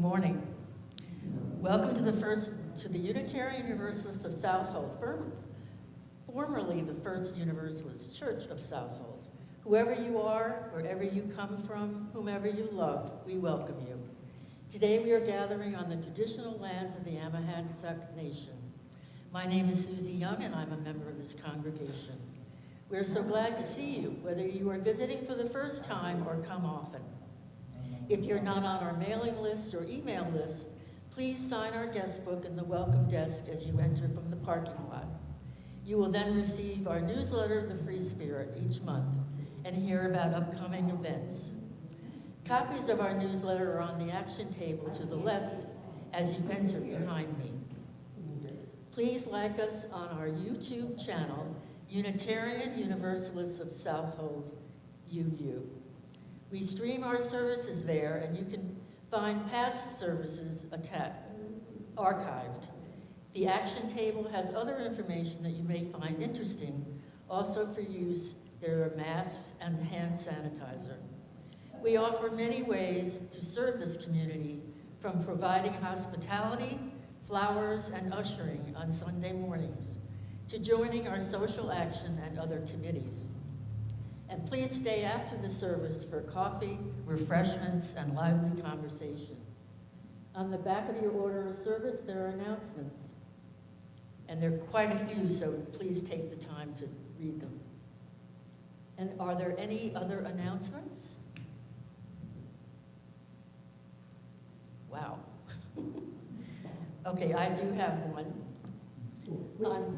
morning. Welcome to the Unitarian Universalists of Southold, formerly the First Universalist Church of Southold. Whoever you are, wherever you come from, whomever you love, we welcome you. Today we are gathering on the traditional lands of the Amahantsak Nation. My name is Susie Young and I'm a member of this congregation. We're so glad to see you, whether you are visiting for the first time or come often. If you're not on our mailing list or email list, please sign our guest book in the welcome desk as you enter from the parking lot. You will then receive our newsletter, The Free Spirit, each month and hear about upcoming events. Copies of our newsletter are on the action table to the left as you enter behind me. Please like us on our YouTube channel, Unitarian Universalists of Southold, UU. We stream our services there, and you can find past services archived. The action table has other information that you may find interesting. Also for use, there are masks and hand sanitizer. We offer many ways to serve this community, from providing hospitality, flowers, and ushering on Sunday mornings, to joining our social action and other committees. And please stay after the service for coffee, refreshments, and lively conversation. On the back of your order of service, there are announcements. And there are quite a few, so please take the time to read them. And are there any other announcements? Wow. Okay, I do have one.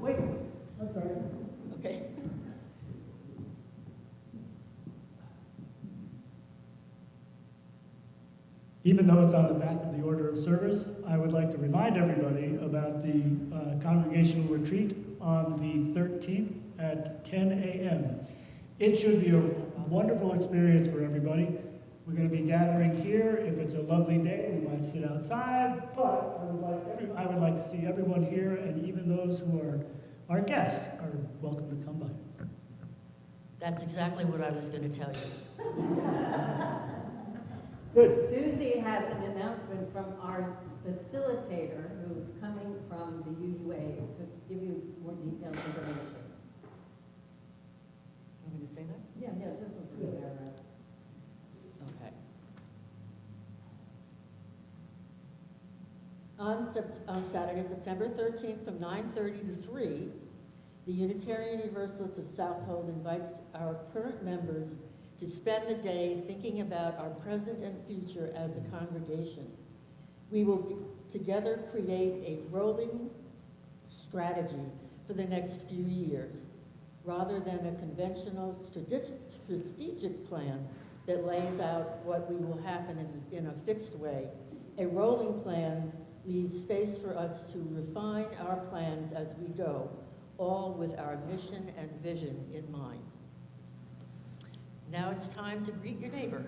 Wait, I'm sorry. Okay. Even though it's on the back of the order of service, I would like to remind everybody about the congregational retreat on the 13th at 10 a.m. It should be a wonderful experience for everybody. We're going to be gathering here. If it's a lovely day, we might sit outside, but I would like to see everyone here, and even those who are our guests are welcome to come by. That's exactly what I was going to tell you. Good. Susie has an announcement from our facilitator who's coming from the UUA to give you more detailed information. Want me to say that? Yeah, just a little paragraph. Okay. On Saturday, September 13th from 9:30 to 3, the Unitarian Universalists of Southold invites our current members to spend the day thinking about our present and future as a congregation. We will together create a rolling strategy for the next few years, rather than a conventional strategic plan that lays out what will happen in a fixed way. A rolling plan leaves space for us to refine our plans as we go, all with our mission and vision in mind. Now it's time to greet your neighbor.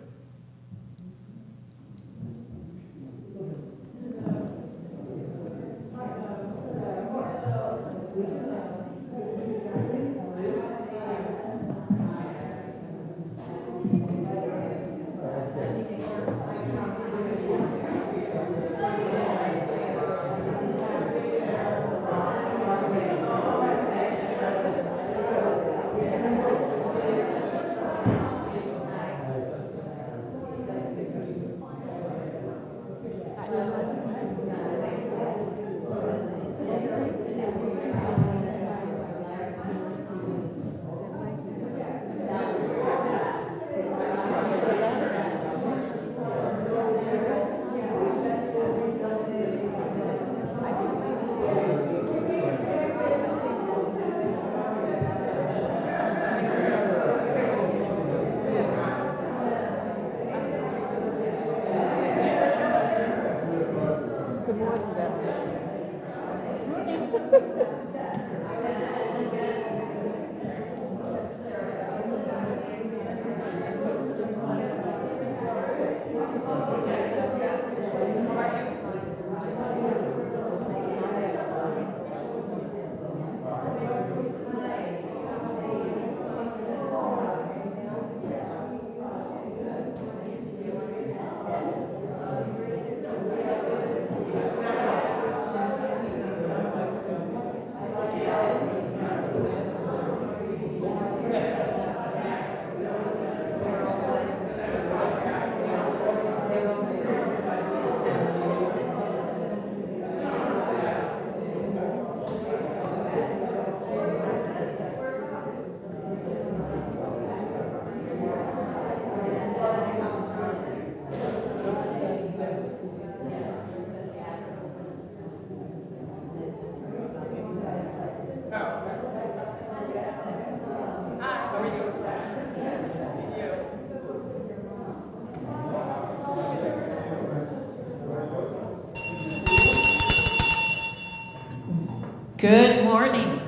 Good morning.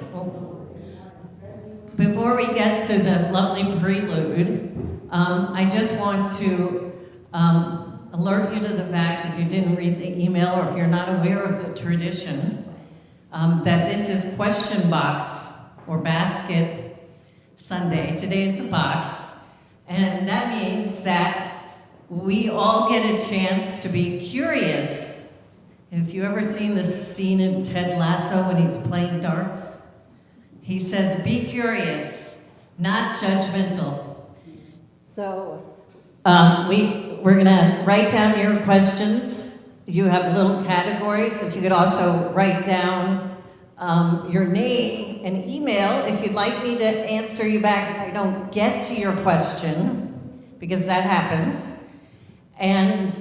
Before we get to the lovely prelude, I just want to alert you to the fact, if you didn't read the email or if you're not aware of the tradition, that this is question box or basket Sunday. Today it's a box, and that means that we all get a chance to be curious. If you ever seen this scene in Ted Lasso when he's playing darts, he says, be curious, not judgmental. So we're gonna write down your questions. You have little categories. If you could also write down your name and email if you'd like me to answer you back if I don't get to your question, because that happens. And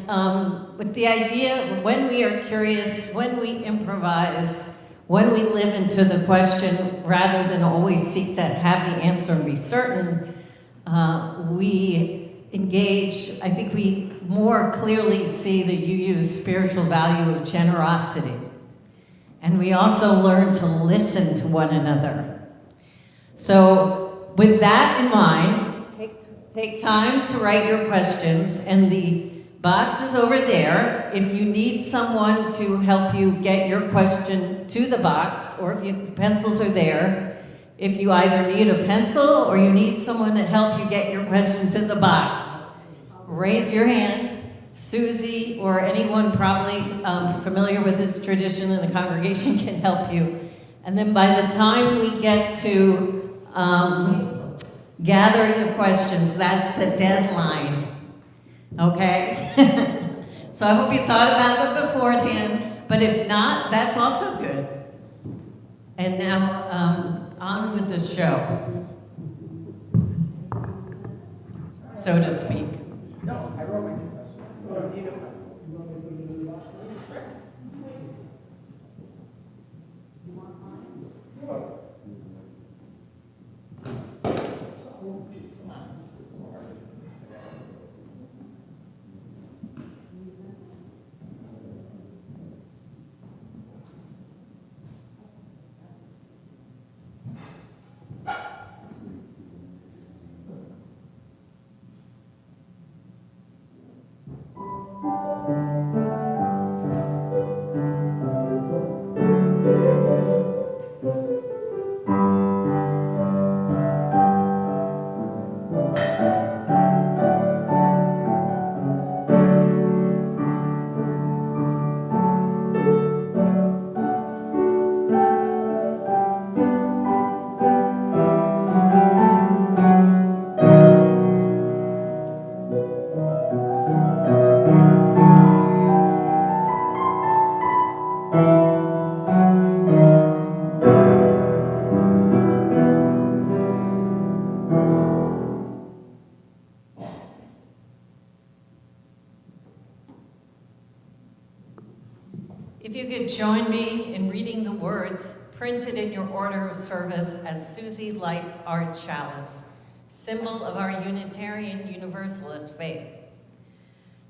with the idea, when we are curious, when we improvise, when we live into the question, rather than always seek to have the answer and be certain, we engage, I think we more clearly see the UU's spiritual value of generosity. And we also learn to listen to one another. So with that in mind, take time to write your questions, and the box is over there. If you need someone to help you get your question to the box, or if the pencils are there, if you either need a pencil or you need someone to help you get your question to the box, raise your hand. Susie or anyone probably familiar with this tradition in the congregation can help you. And then by the time we get to gathering of questions, that's the deadline. Okay? So I hope you thought about them beforehand, but if not, that's also good. And now, on with the show, so to speak. No, I wrote my question. You know. If you could join me in reading the words printed in your order of service as Susie lights our chalice, symbol of our Unitarian Universalist faith.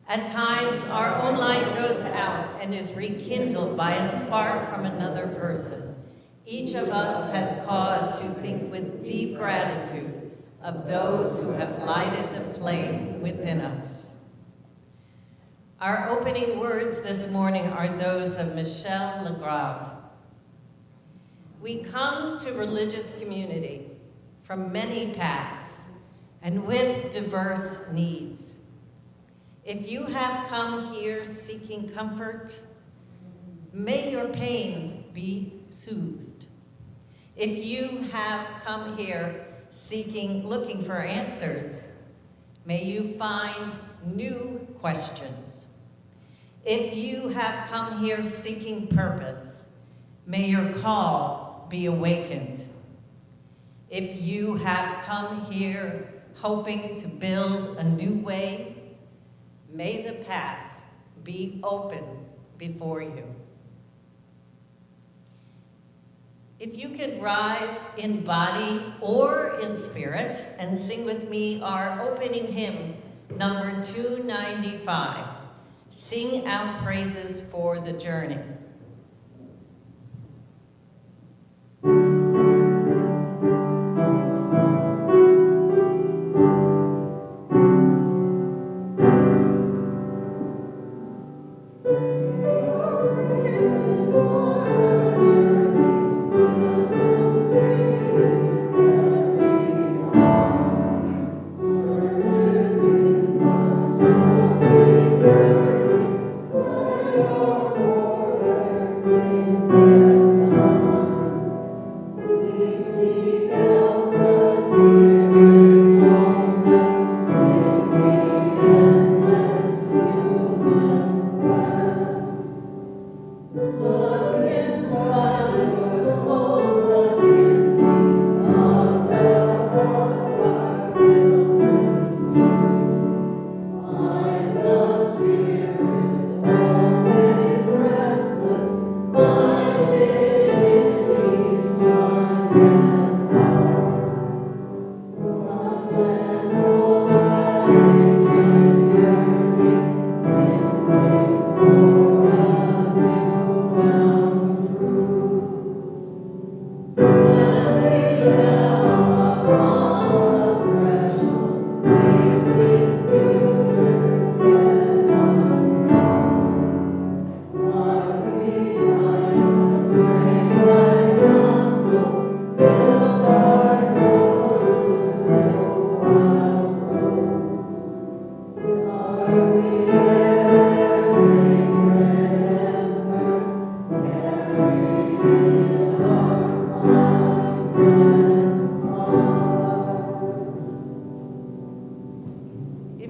At times, our own light goes out and is rekindled by a spark from another person. Each of us has cause to think with deep gratitude of those who have lighted the flame within us. Our opening words this morning are those of Michel Legrave. We come to religious community from many paths and with diverse needs. If you have come here seeking comfort, may your pain be soothed. If you have come here looking for answers, may you find new questions. If you have come here seeking purpose, may your call be awakened. If you have come here hoping to build a new way, may the path be open before you. If you could rise in body or in spirit and sing with me our opening hymn, number 295, Sing Out Praises for the Journey.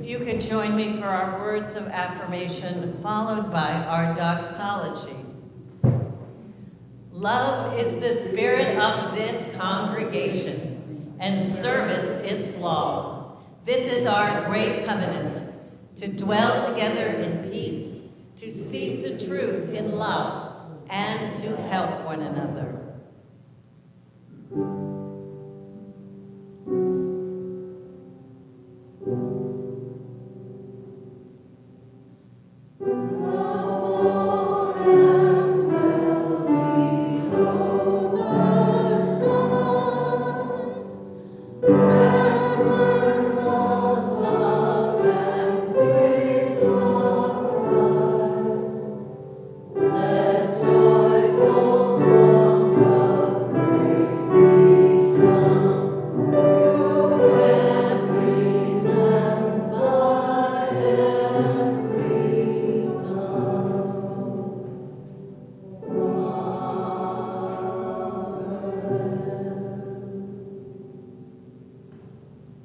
If you could join me for our words of affirmation, followed by our doxology. Love is the spirit of this congregation, and service its law. This is our great covenant, to dwell together in peace, to seek the truth in love, and to help one another.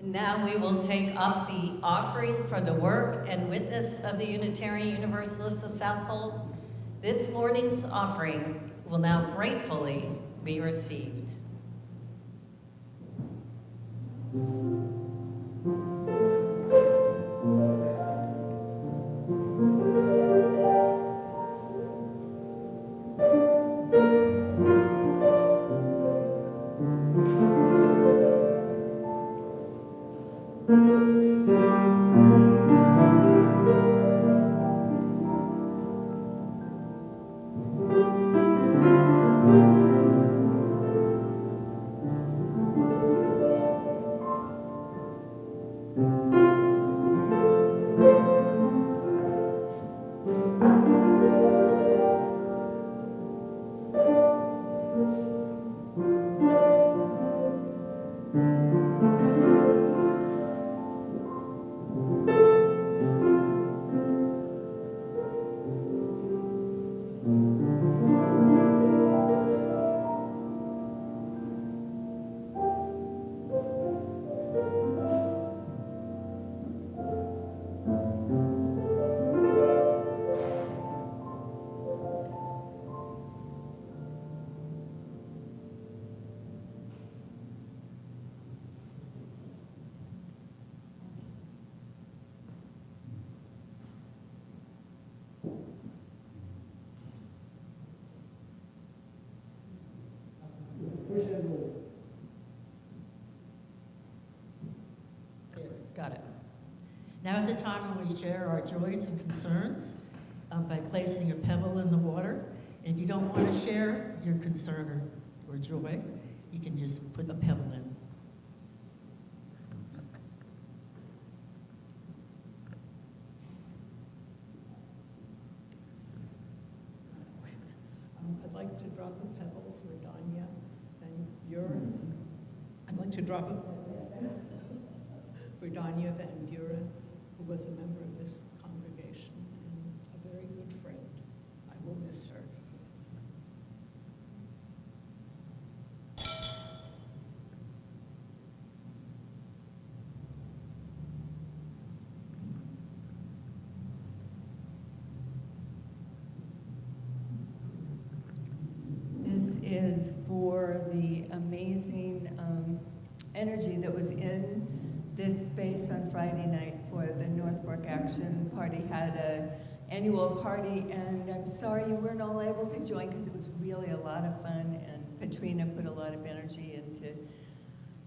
Now we will take up the offering for the work and witness of the Unitarian Universalists of Southold. This morning's offering will now gratefully be received. Got it. Now is the time when we share our joys and concerns by placing a pebble in the water. And if you don't want to share your concern or joy, you can just put a pebble in. I'd like to drop a pebble for Danya and Buren. I'd like to drop a for Danya Van Buren, who was a member of this congregation and a very good friend. I will miss her. This is for the amazing energy that was in this space on Friday night for the North Fork Action Party. Had an annual party, and I'm sorry you weren't all able to join because it was really a lot of fun, and Katrina put a lot of energy into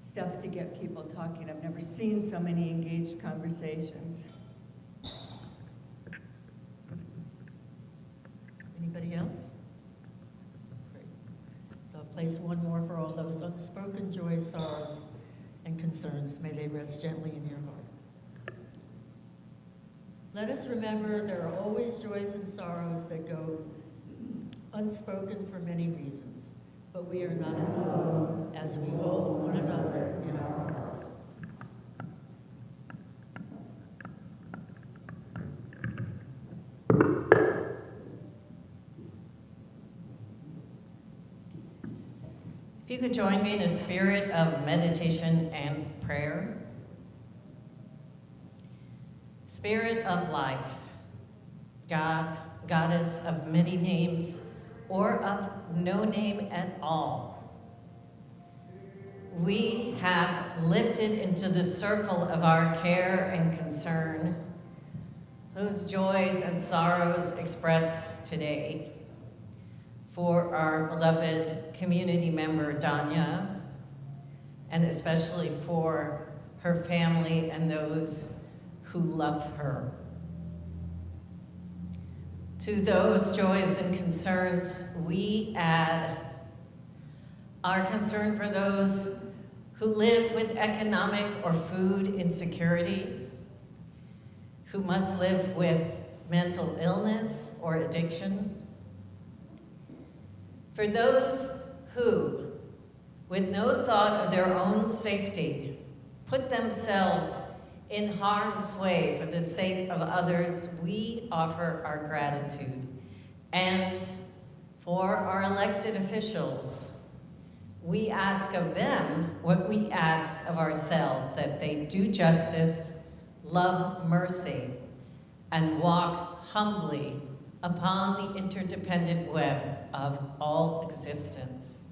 stuff to get people talking. I've never seen so many engaged conversations. Anybody else? Great. So I'll place one more for all those unspoken joys, sorrows, and concerns. May they rest gently in your heart. Let us remember there are always joys and sorrows that go unspoken for many reasons, but we are not alone as we hold one another in our hearts. If you could join me in a spirit of meditation and prayer. Spirit of life, God, goddess of many names, or of no name at all, we have lifted into the circle of our care and concern whose joys and sorrows expressed today for our beloved community member, Danya, and especially for her family and those who love her. To those joys and concerns, we add our concern for those who live with economic or food insecurity, who must live with mental illness or addiction, for those who, with no thought of their own safety, put themselves in harm's way for the sake of others, we offer our gratitude. And for our elected officials, we ask of them what we ask of ourselves, that they do justice, love mercy, and walk humbly upon the interdependent web of all existence.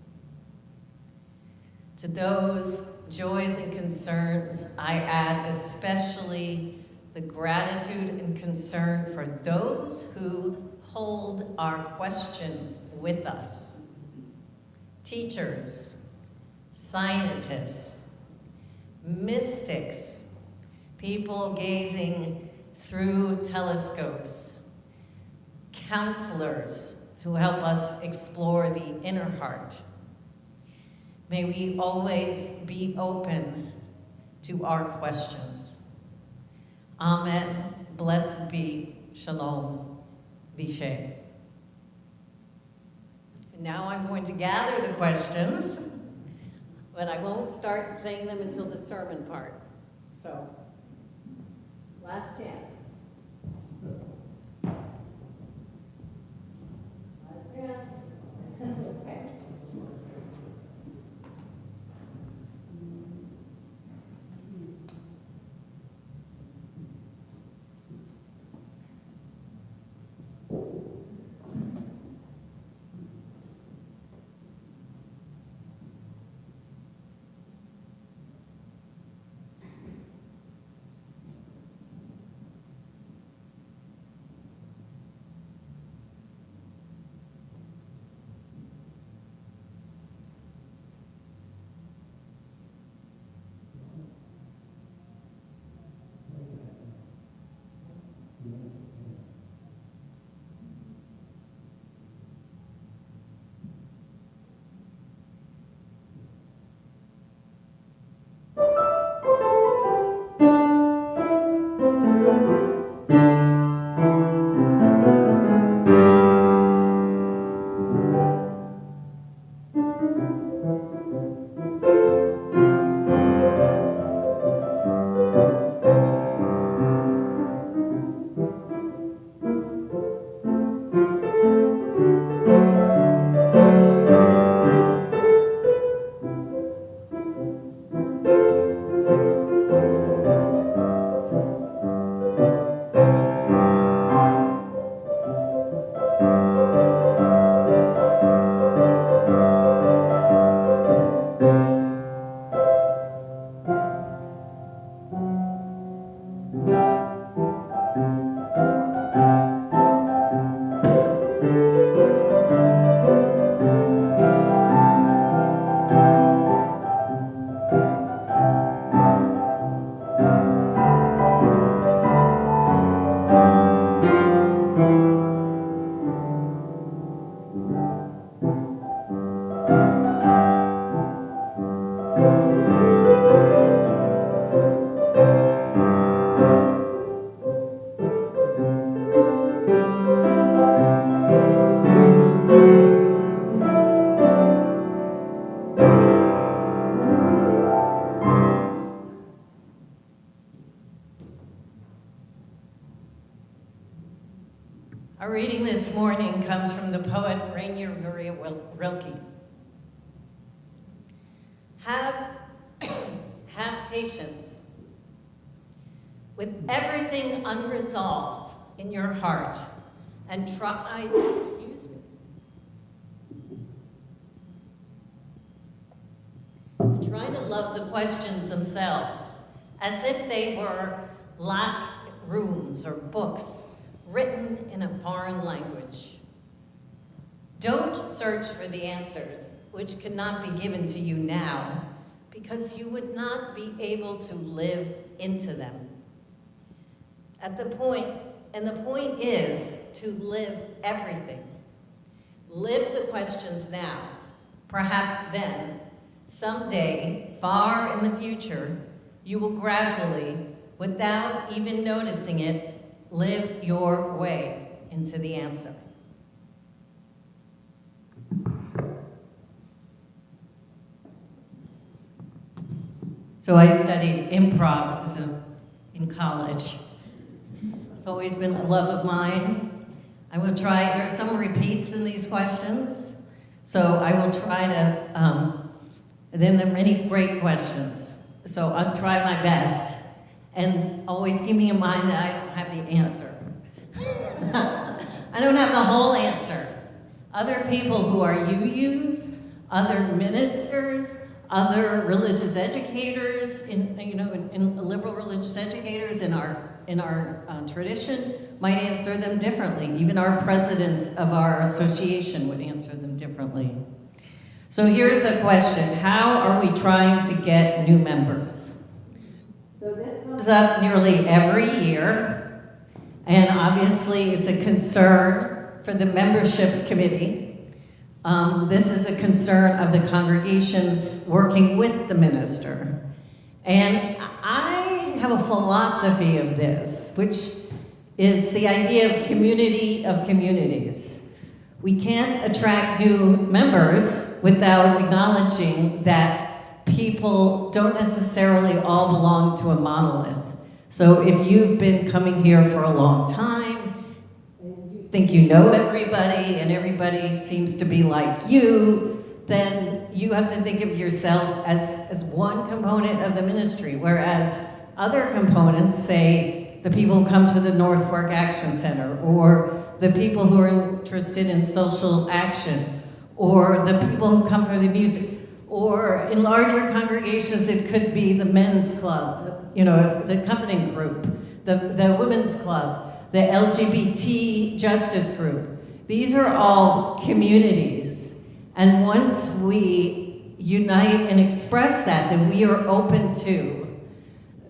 To those joys and concerns, I add especially the gratitude and concern for those who hold our questions with us. Teachers, scientists, mystics, people gazing through telescopes, counselors who help us explore the inner heart. May we always be open to our questions. Amen. Blessed be. Shalom. Vishay. And now I'm going to gather the questions, but I won't start saying them until the sermon part. So, last chance. Last chance. Okay. Our reading this morning comes from the poet Rainier Maria Rilke. Have patience. with everything unresolved in your heart, and try, excuse me, and try to love the questions themselves as if they were locked rooms or books written in a foreign language. Don't search for the answers, which cannot be given to you now, because you would not be able to live into them. The point is to live everything. Live the questions now. Perhaps then, someday, far in the future, you will gradually, without even noticing it, live your way into the answer. So I studied improv in college. It's always been a love of mine. I will try, there are some repeats in these questions, so I will try to, then there are many great questions, so I'll try my best. And always keep in mind that I don't have the answer. I don't have the whole answer. Other people who are UUs, other ministers, other religious educators, in liberal religious educators in our tradition might answer them differently. Even our president of our association would answer them differently. So here's a question: how are we trying to get new members? So this comes up nearly every year, and obviously it's a concern for the membership committee. This is a concern of the congregations working with the minister. And I have a philosophy of this, which is the idea of community of communities. We can't attract new members without acknowledging that people don't necessarily all belong to a monolith. So if you've been coming here for a long time, think you know everybody and everybody seems to be like you, then you have to think of yourself as one component of the ministry, whereas other components, say the people who come to the Northwark Action Center, or the people who are interested in social action, or the people who come for the music, or in larger congregations it could be the men's club, the accompanying group, the women's club, the LGBT justice group. These are all communities. And once we unite and express that, then we are open to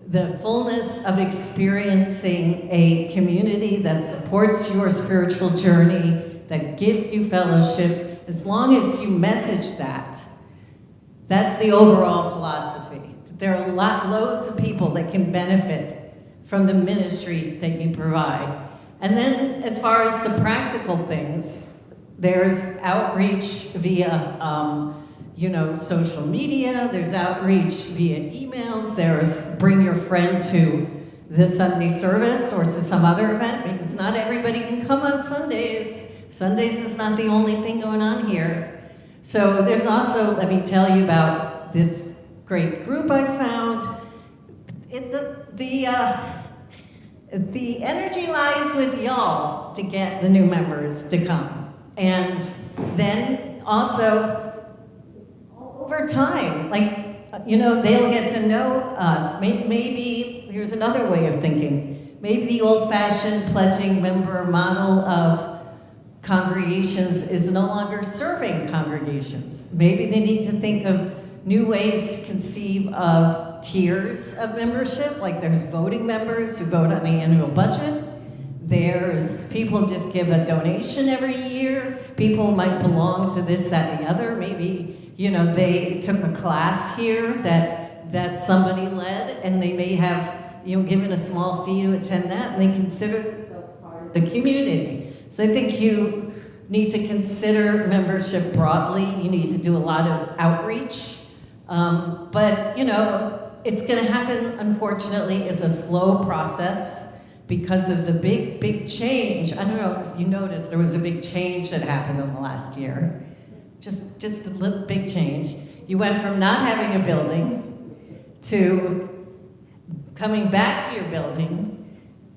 the fullness of experiencing a community that supports your spiritual journey, that gives you fellowship, as long as you message that. That's the overall philosophy. There are loads of people that can benefit from the ministry that you provide. And then as far as the practical things, there's outreach via social media, there's outreach via emails, there's bring your friend to the Sunday service or to some other event, because not everybody can come on Sundays. Sundays is not the only thing going on here. So there's also, let me tell you about this great group I found. The energy lies with y'all to get the new members to come. And then also, over time, they'll get to know us. Maybe, here's another way of thinking. Maybe the old-fashioned pledging member model of congregations is no longer serving congregations. Maybe they need to think of new ways to conceive of tiers of membership, like there's voting members who vote on the annual budget. There's people just give a donation every year. People might belong to this, that, and the other. Maybe, they took a class here that somebody led, and they may have, given a small fee to attend that, and they consider themselves part of the community. So I think you need to consider membership broadly. You need to do a lot of outreach. But it's going to happen, unfortunately. It's a slow process because of the big change. I don't know if you noticed, there was a big change that happened in the last year. Just a little big change. You went from not having a building to coming back to your building,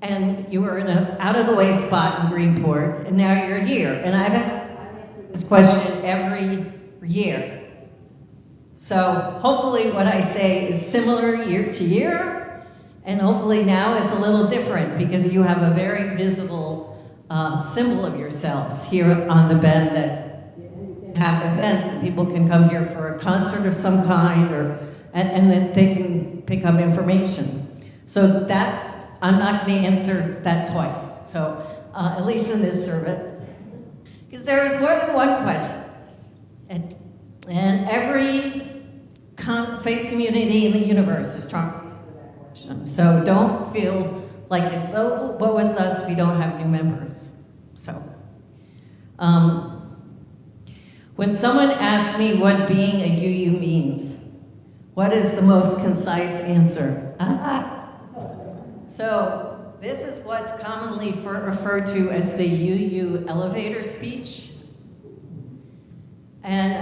and you were in an out-of-the-way spot in Greenport, and now you're here. And I've answered this question every year. So hopefully what I say is similar year to year, and hopefully now it's a little different because you have a very visible symbol of yourselves here on the bend that have events that people can come here for a concert of some kind, and that they can pick up information. So that's, I'm not going to answer that twice, so at least in this service. Because there is more than one question. And every faith community in the universe is trying to answer that question. So don't feel like it's, oh, what was us, we don't have new members. So, when someone asks me what being a UU means, what is the most concise answer? So this is what's commonly referred to as the UU elevator speech. And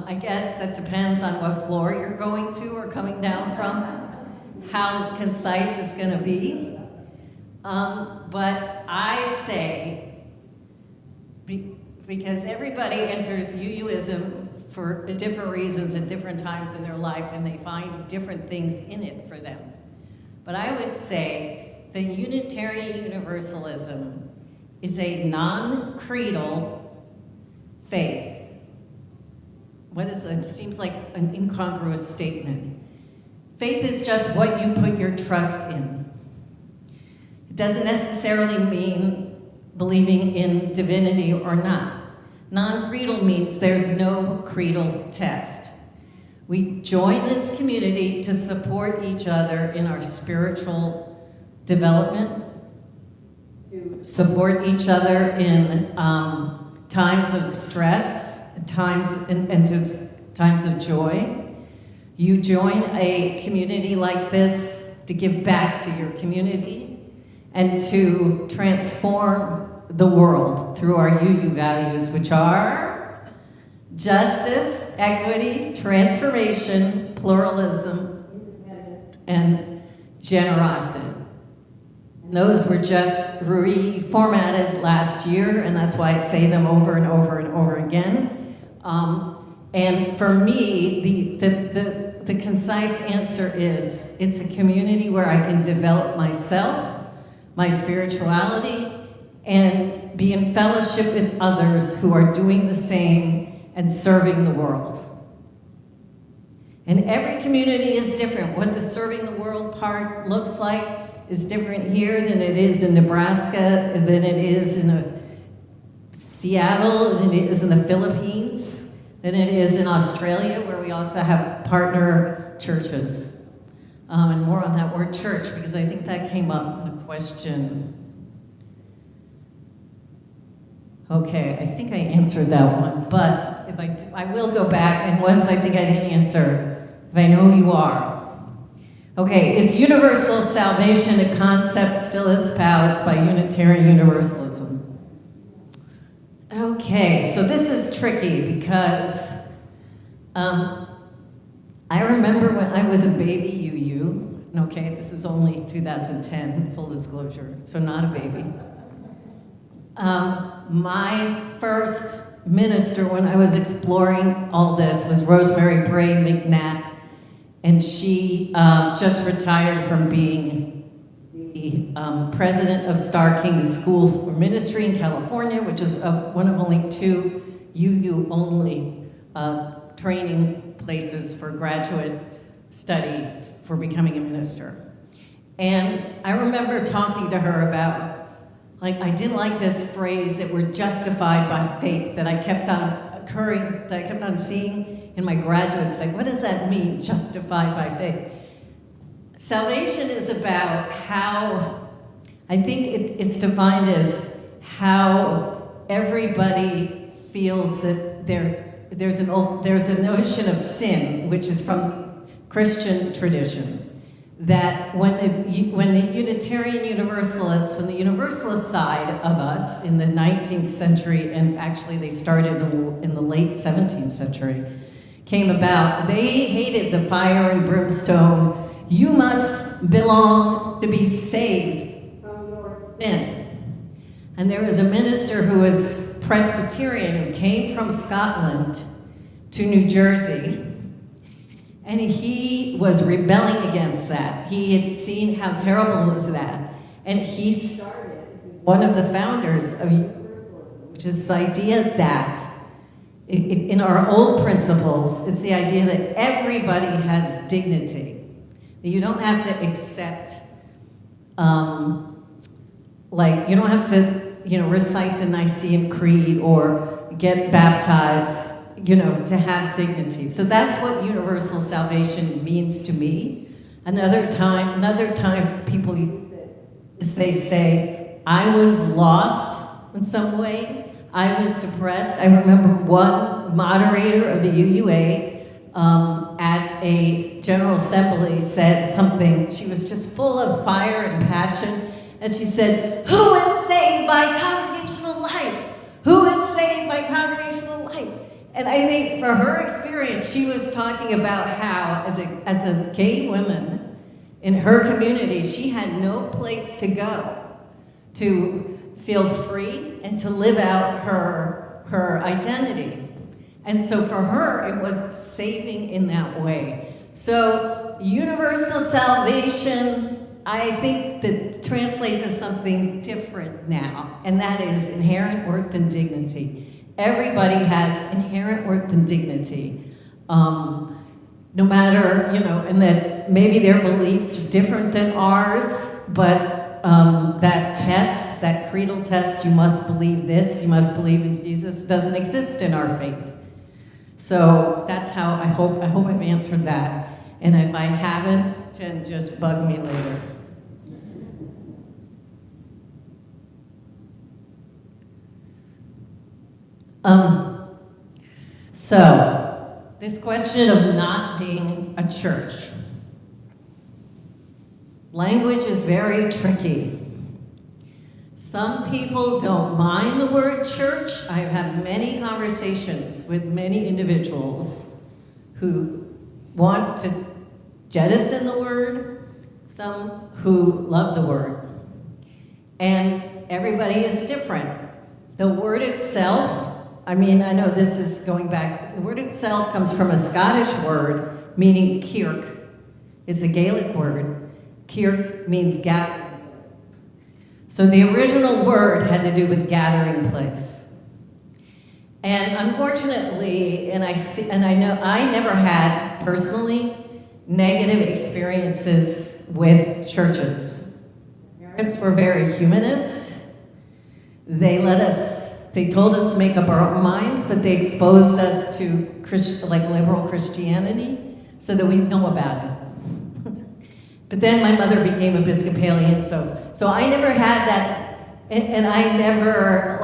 I guess that depends on what floor you're going to or coming down from, how concise it's going to be. But I say, because everybody enters UUism for different reasons at different times in their life, and they find different things in it for them. But I would say that Unitarian Universalism is a non-creedal faith. What is it? It seems like an incongruous statement. Faith is just what you put your trust in. It doesn't necessarily mean believing in divinity or not. Non-creedal means there's no creedal test. We join this community to support each other in our spiritual development, to support each other in times of stress, times of joy. You join a community like this to give back to your community and to transform the world through our UU values, which are justice, equity, transformation, pluralism, and generosity. And those were just reformatted last year, and that's why I say them over and over and over again. And for me, the concise answer is, it's a community where I can develop myself, my spirituality, and be in fellowship with others who are doing the same and serving the world. And every community is different. What the serving the world part looks like is different here than it is in Nebraska, than it is in Seattle, than it is in the Philippines, than it is in Australia, where we also have partner churches. And more on that word church, because I think that came up in a question. Okay, I think I answered that one, but if I will go back, and once I think I didn't answer, if I know who you are. Okay, is universal salvation a concept still espoused by Unitarian Universalism? Okay, so this is tricky because I remember when I was a baby UU, okay, this was only 2010, full disclosure, so not a baby. My first minister when I was exploring all this was Rosemary Bray McNatt, and she just retired from being the president of Star King's School for Ministry in California, which is one of only 2 UU-only training places for graduate study for becoming a minister. And I remember talking to her about, like, I didn't like this phrase that we're justified by faith that I kept on seeing in my graduate study. What does that mean, justified by faith? Salvation is about how, I think it's defined as how everybody feels that there's a notion of sin, which is from Christian tradition. That when the Unitarian Universalists, when the Universalist side of us in the 19th century, and actually they started in the late 17th century, came about, they hated the fire and brimstone you must belong to be saved from your sin. And there was a minister who was Presbyterian who came from Scotland to New Jersey, and he was rebelling against that. He had seen how terrible was that, and he started one of the founders of Universalism, which is this idea that in our old principles, it's the idea that everybody has dignity. That you don't have to accept, you don't have to, recite the Nicene Creed or get baptized, to have dignity. So that's what universal salvation means to me. Another time people use it is they say, I was lost in some way. I was depressed. I remember one moderator of the UUA at a General Assembly said something. She was just full of fire and passion. And she said, who is saved by congregational life? Who is saved by congregational life? And I think for her experience, she was talking about how, as a gay woman in her community, she had no place to go to feel free and to live out her identity. And so for her, it was saving in that way. So universal salvation, I think that translates as something different now, and that is inherent worth and dignity. Everybody has inherent worth and dignity. No matter, and that maybe their beliefs are different than ours, but that creedal test, you must believe this, you must believe in Jesus, doesn't exist in our faith. So that's how I hope I've answered that. And if I haven't, then just bug me later. So this question of not being a church. Language is very tricky. Some people don't mind the word church. I've had many conversations with many individuals who want to jettison the word, some who love the word. And everybody is different. The word itself, I know this is going back, the word itself comes from a Scottish word meaning kirk. It's a Gaelic word. Kirk means gathering. So the original word had to do with gathering place. And unfortunately, I know I never had personally negative experiences with churches. Parents were very humanist. They told us to make up our own minds, but they exposed us to liberal Christianity so that we know about it. But then my mother became Episcopalian, so I never had that, and I never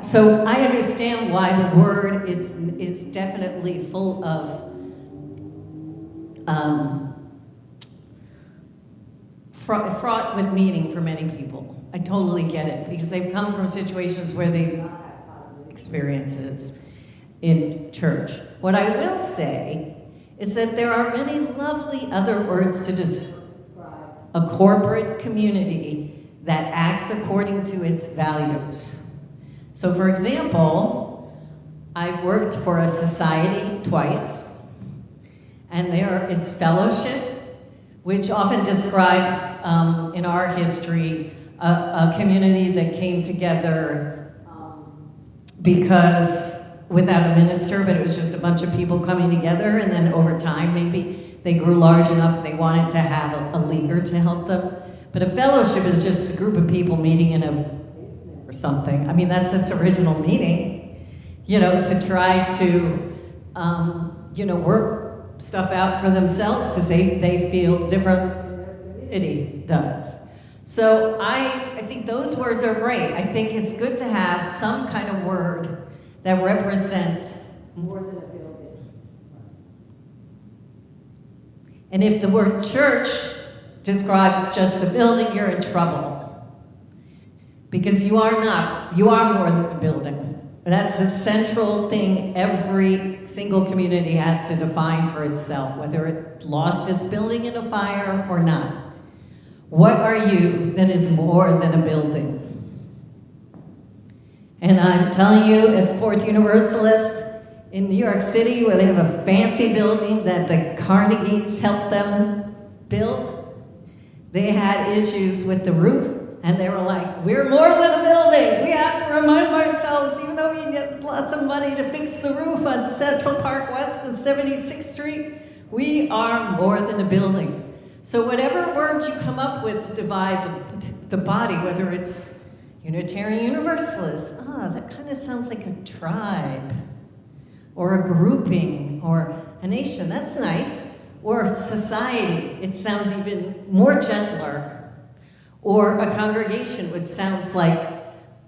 so I understand why the word is definitely full of fraught with meaning for many people. I totally get it, because they've come from situations where they've not had positive experiences in church. What I will say is that there are many lovely other words to describe a corporate community that acts according to its values. So for example, I've worked for a society twice, and there is fellowship, which often describes, in our history, a community that came together because without a minister, but it was just a bunch of people coming together, and then over time maybe they grew large enough they wanted to have a leader to help them. But a fellowship is just a group of people meeting in a basement or something. That's its original meaning, to try to work stuff out for themselves because they feel different than their community does. So I think those words are great. I think it's good to have some kind of word that represents more than a building. And if the word church describes just the building, you're in trouble. Because you are more than a building. That's the central thing every single community has to define for itself, whether it lost its building in a fire or not. What are you that is more than a building? And I'm telling you, at Fourth Universalist in New York City, where they have a fancy building that the Carnegies helped them build, they had issues with the roof. And they were like, we're more than a building. We have to remind ourselves, even though we get lots of money to fix the roof on Central Park West and 76th Street, we are more than a building. So whatever words you come up with to divide the body, whether it's Unitarian Universalist, that kind of sounds like a tribe, or a grouping, or a nation, that's nice, or society, it sounds even more gentler. Or a congregation, which sounds like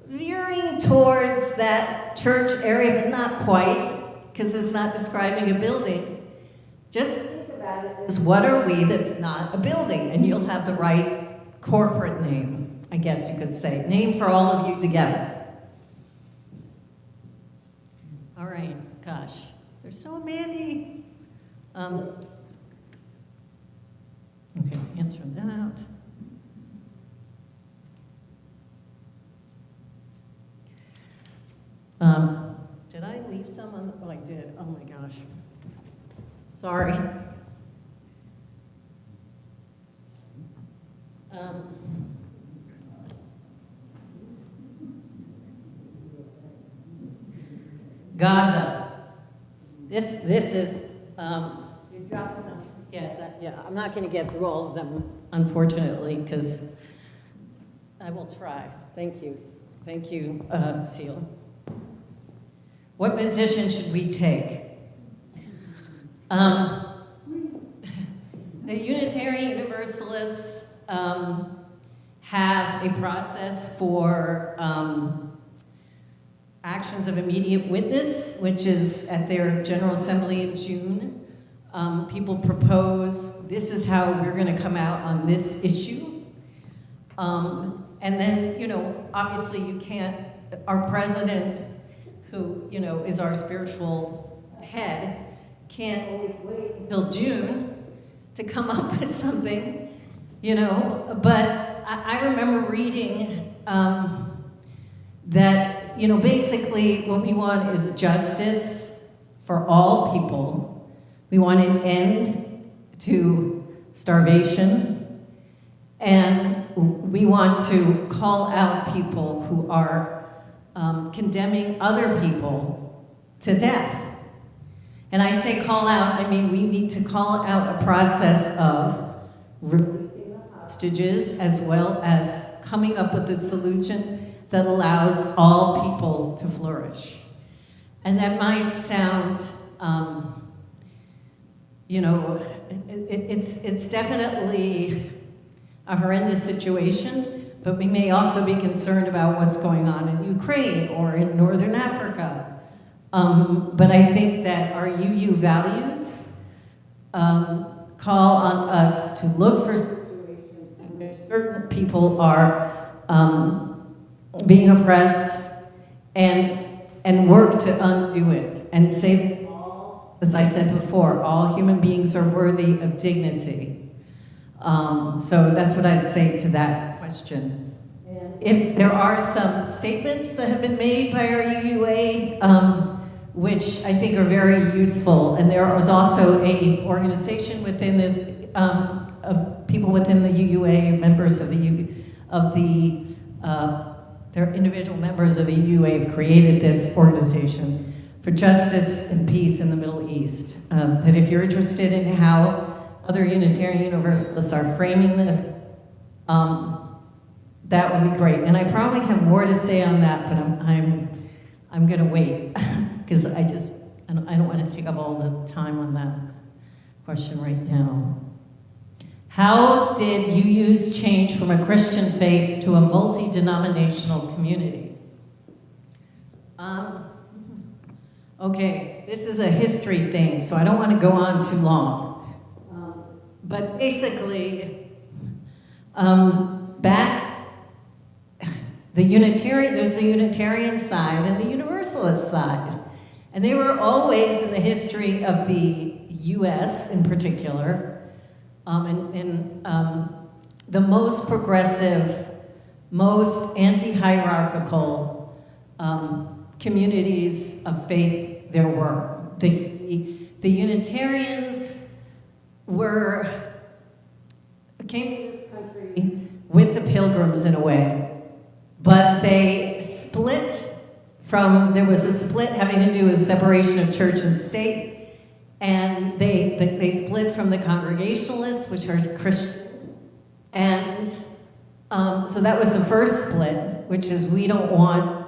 veering towards that church area, but not quite, because it's not describing a building. Just think about it as what are we that's not a building? And you'll have the right corporate name, I guess you could say. Name for all of you together. All right, gosh, there's so many. Okay, answer that. Did I leave some on? Oh, I did. Oh my gosh. Sorry. Gaza. This is. You dropped them. Yes. Yeah. I'm not going to get through all of them, unfortunately, because I will try. Thank you. Thank you, Seal. What position should we take? The Unitarian Universalists have a process for actions of immediate witness, which is at their General Assembly in June. People propose, this is how we're going to come out on this issue. And then, obviously you can't, our president, who, is our spiritual head, can't always wait until June to come up with something, But I remember reading that, basically what we want is justice for all people. We want an end to starvation, and we want to call out people who are condemning other people to death. And I say call out, I mean we need to call out a process of releasing the hostages as well as coming up with a solution that allows all people to flourish. And that might sound, it's definitely a horrendous situation, but we may also be concerned about what's going on in Ukraine or in Northern Africa. But I think that our UU values call on us to look for situations in which certain people are being oppressed and work to undo it and say that all, as I said before, all human beings are worthy of dignity. So that's what I'd say to that question. If there are some statements that have been made by our UUA, which I think are very useful, and there was also a organization within the of people within the UUA, members of their individual members of the UUA have created this organization for justice and peace in the Middle East. That if you're interested in how other Unitarian Universalists are framing this, that would be great. And I probably have more to say on that, but I'm going to wait because I don't want to take up all the time on that question right now. How did UUs change from a Christian faith to a multi-denominational community? Okay, this is a history thing, so I don't want to go on too long. But basically, back there's the Unitarian side and the Universalist side. And they were always, in the history of the US in particular, the most progressive, most anti-hierarchical communities of faith there were. The Unitarians came to this country with the Pilgrims in a way, but they split there was a split having to do with separation of church and state, and they split from the Congregationalists, which are Christian, and so that was the first split, which is we don't want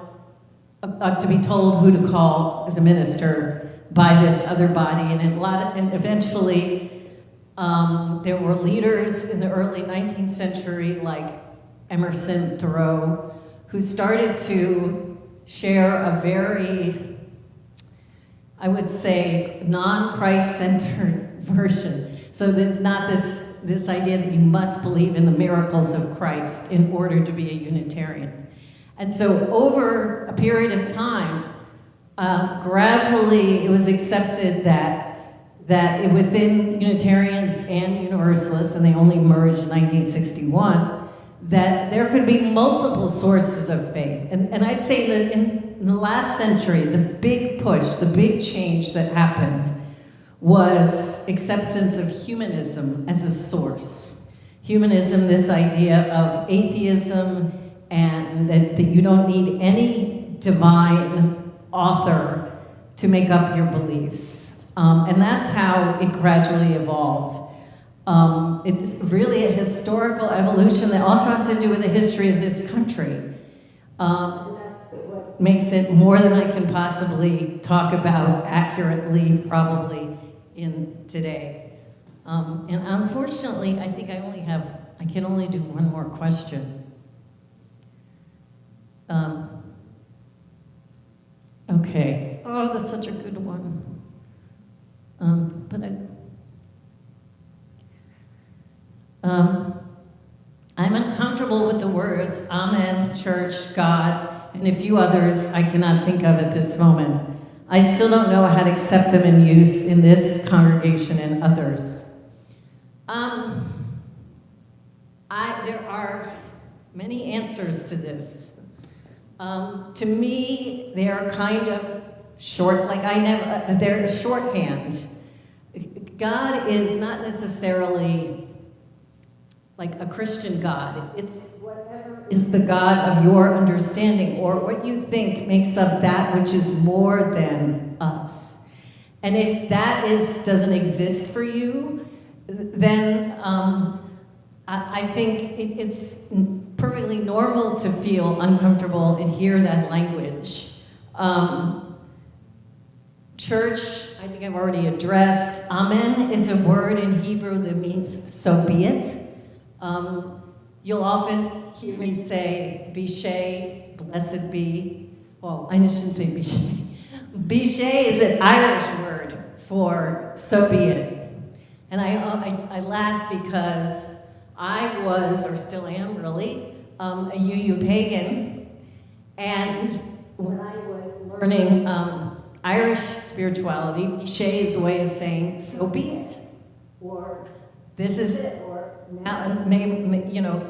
to be told who to call as a minister by this other body, and eventually there were leaders in the early 19th century like Emerson, Thoreau, who started to share a very, I would say, non-Christ-centered version. So there's not this idea that you must believe in the miracles of Christ in order to be a Unitarian. And so over a period of time, gradually it was accepted that within Unitarians and Universalists, and they only merged in 1961, that there could be multiple sources of faith. And I'd say that in the last century, the big push, the big change that happened was acceptance of humanism as a source. Humanism, this idea of atheism, and that you don't need any divine author to make up your beliefs. And that's how it gradually evolved. It's really a historical evolution that also has to do with the history of this country. And that's what makes it more than I can possibly talk about accurately, probably, in today. And unfortunately, I think I can only do one more question. Okay. Oh, that's such a good one. I'm uncomfortable with the words Amen, Church, God, and a few others I cannot think of at this moment. I still don't know how to accept them in use in this congregation and others. There are many answers to this. To me, they are kind of short, they're shorthand. God is not necessarily like a Christian God. It's whatever is the God of your understanding, or what you think makes up that which is more than us. And if that doesn't exist for you, then I think it's perfectly normal to feel uncomfortable and hear that language. Church, I think I've already addressed. Amen is a word in Hebrew that means so be it. You'll often hear me say, Bishay, blessed be. Well, I shouldn't say Bishay. Bishay is an Irish word for so be it. And I laugh because I was, or still am really, a UU pagan. And when I was learning Irish spirituality, Bishay is a way of saying, so be it. Or this is it. Or now,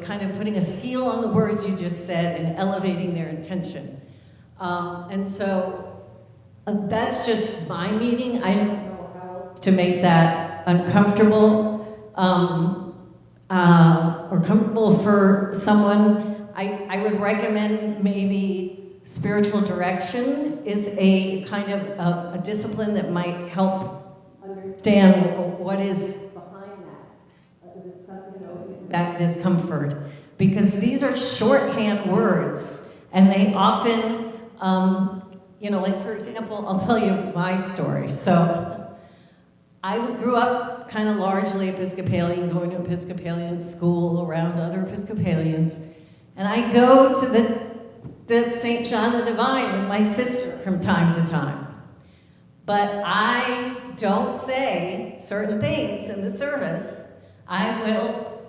kind of putting a seal on the words you just said and elevating their intention. And so that's just my meaning. I don't know how else to make that uncomfortable or comfortable for someone. I would recommend maybe spiritual direction is a kind of a discipline that might help understand what is behind that. Is it something that discomfort? Because these are shorthand words, and they often, like for example, I'll tell you my story. So I grew up kind of largely Episcopalian, going to Episcopalian school around other Episcopalians, and I go to the St. John the Divine with my sister from time to time. But I don't say certain things in the service. I will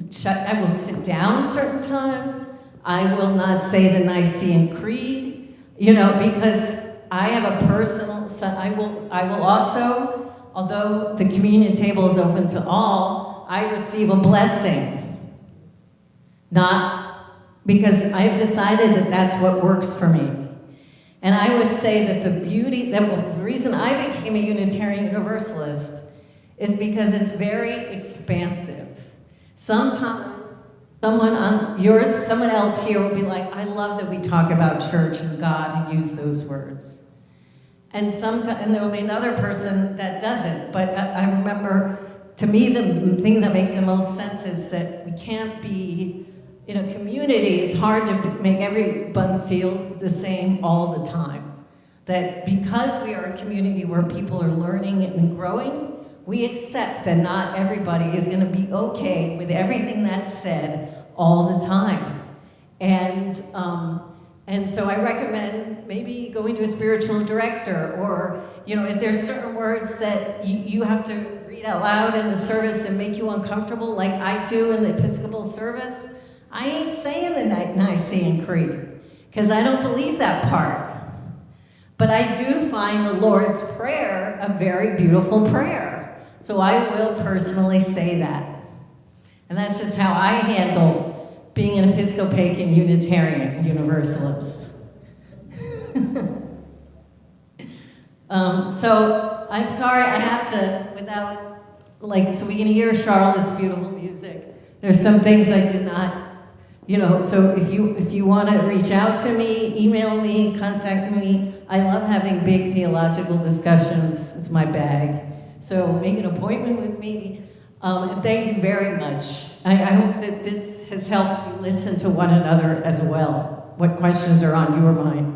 sit down certain times. I will not say the Nicene Creed, you know, because I have a personal, so I will also, although the communion table is open to all, I receive a blessing. Not because I've decided that that's what works for me. And I would say that the reason I became a Unitarian Universalist is because it's very expansive. Sometimes someone else here will be like, I love that we talk about church and God and use those words. And there will be another person that doesn't. But I remember, to me, the thing that makes the most sense is that we can't be, in a community, it's hard to make everyone feel the same all the time. That because we are a community where people are learning and growing, we accept that not everybody is going to be okay with everything that's said all the time. And so I recommend maybe going to a spiritual director, or, you know, if there's certain words that you have to read out loud in the service and make you uncomfortable, like I do in the Episcopal service, I ain't saying the Nicene Creed, because I don't believe that part. But I do find the Lord's Prayer a very beautiful prayer. So I will personally say that. And that's just how I handle being an Episcopalian Unitarian Universalist. So I'm sorry, I have to, so we can hear Charlotte's beautiful music. There's some things I did not, so if you want to reach out to me, email me, contact me. I love having big theological discussions. It's my bag. So make an appointment with me. And thank you very much. I hope that this has helped you listen to one another as well. What questions are on your mind?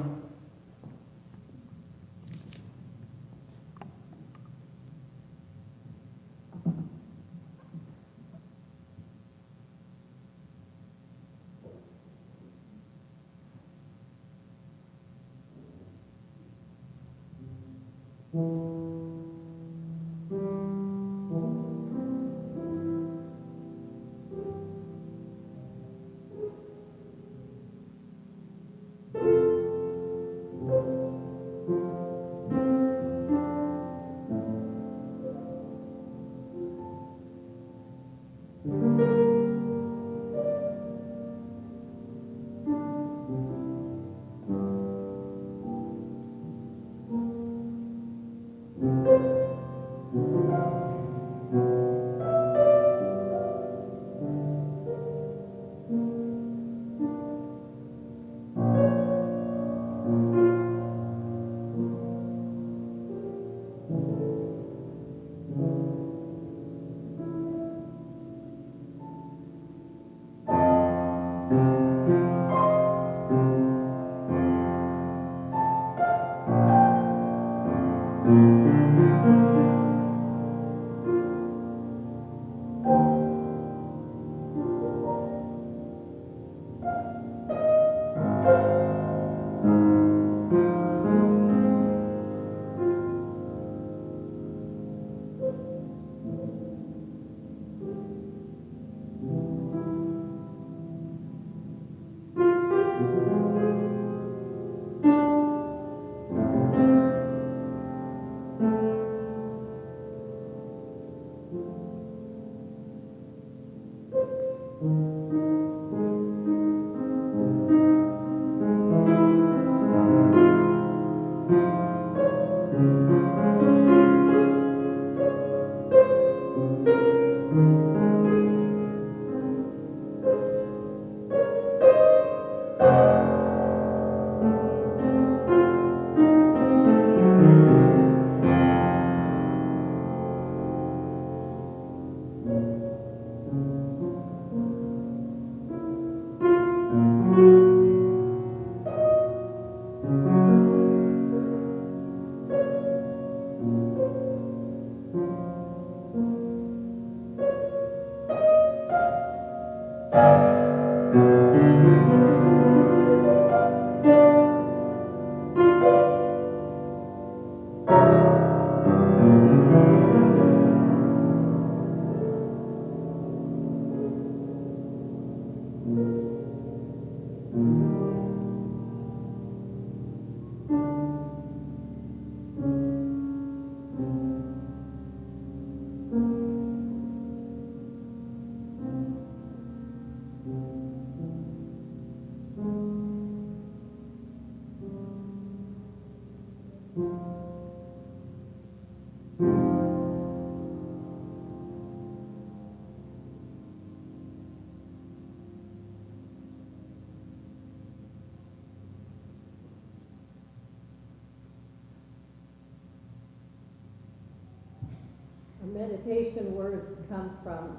Our meditation words come from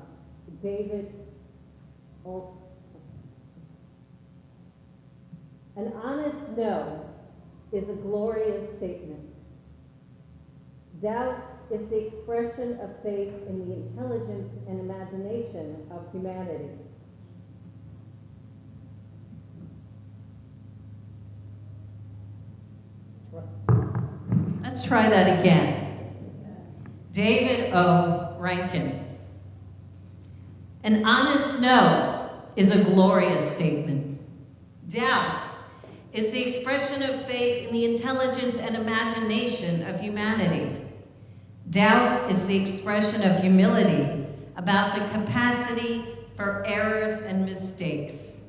David Olson. An honest no is a glorious statement. Doubt is the expression of faith in the intelligence and imagination of humanity. Let's try that again. David O. Rankin. An honest no is a glorious statement. Doubt is the expression of faith in the intelligence and imagination of humanity. Doubt is the expression of humility about the capacity for errors and mistakes.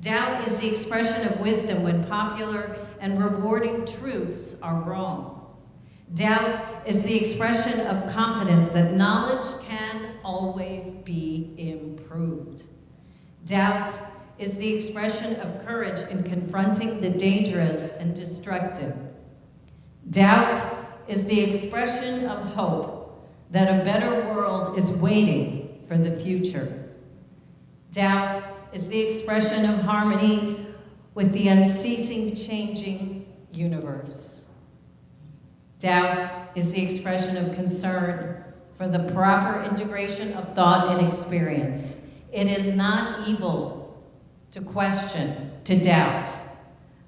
Doubt is the expression of wisdom when popular and rewarding truths are wrong. Doubt is the expression of confidence that knowledge can always be improved. Doubt is the expression of courage in confronting the dangerous and destructive. Doubt is the expression of hope that a better world is waiting for the future. Doubt is the expression of harmony with the unceasing changing universe. Doubt is the expression of concern for the proper integration of thought and experience. It is not evil to question, to doubt,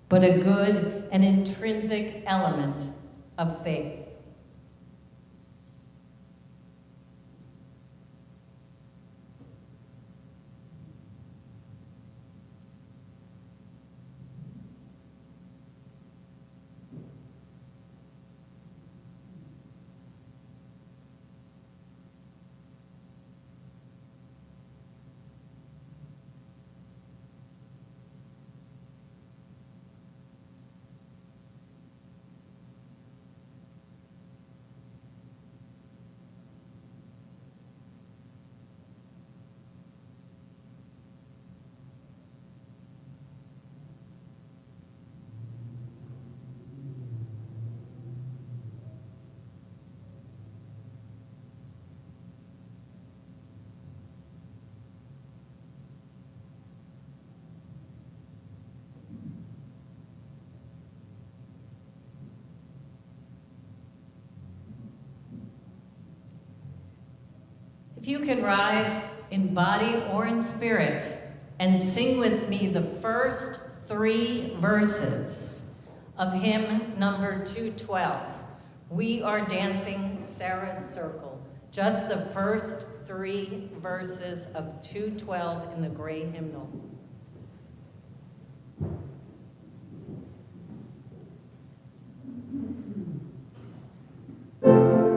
but a good and intrinsic element of faith. If you could rise in body or in spirit and sing with me the first 3 verses of hymn number 212, We Are Dancing Sarah's Circle. Just the first 3 verses of 212 in the gray hymnal. We are dancing.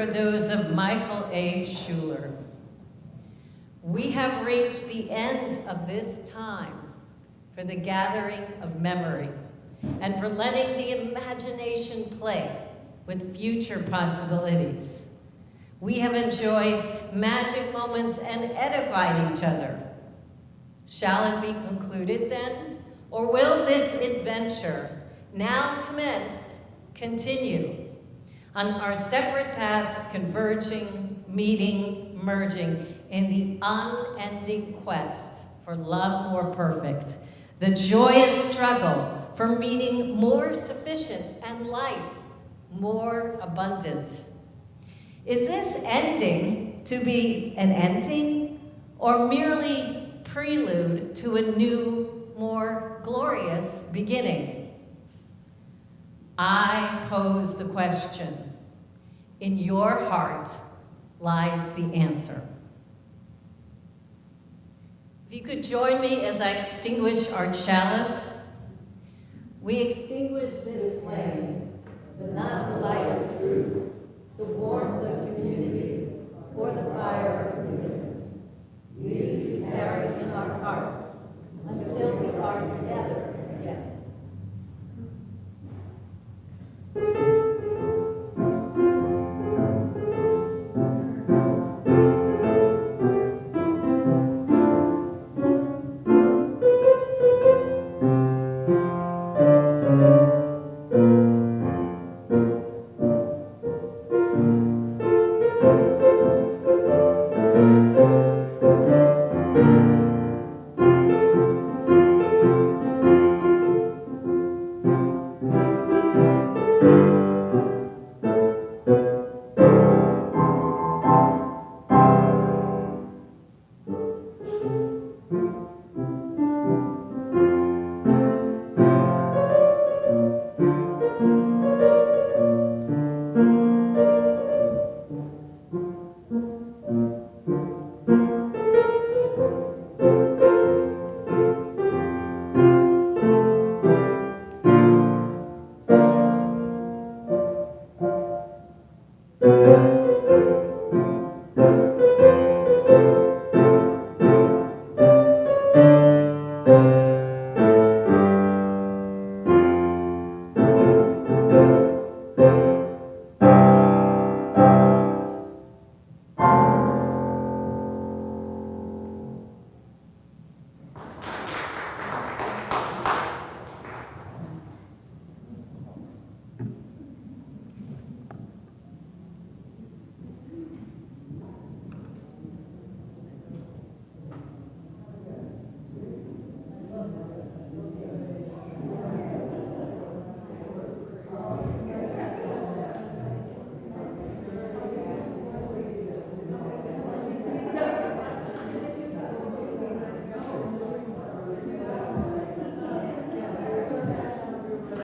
are those of Michael A. Schuler. We have reached the end of this time for the gathering of memory and for letting the imagination play with future possibilities. We have enjoyed magic moments and edified each other. Shall it be concluded then? Or will this adventure, now commenced, continue on our separate paths, converging, meeting, merging in the unending quest for love more perfect, the joyous struggle for meaning more sufficient and life more abundant? Is this ending to be an ending or merely prelude to a new, more glorious beginning? I pose the question. In your heart lies the answer. If you could join me as I extinguish our chalice. We extinguish this flame, but not the light of truth, the warmth of community, or the fire of commitment. These we carry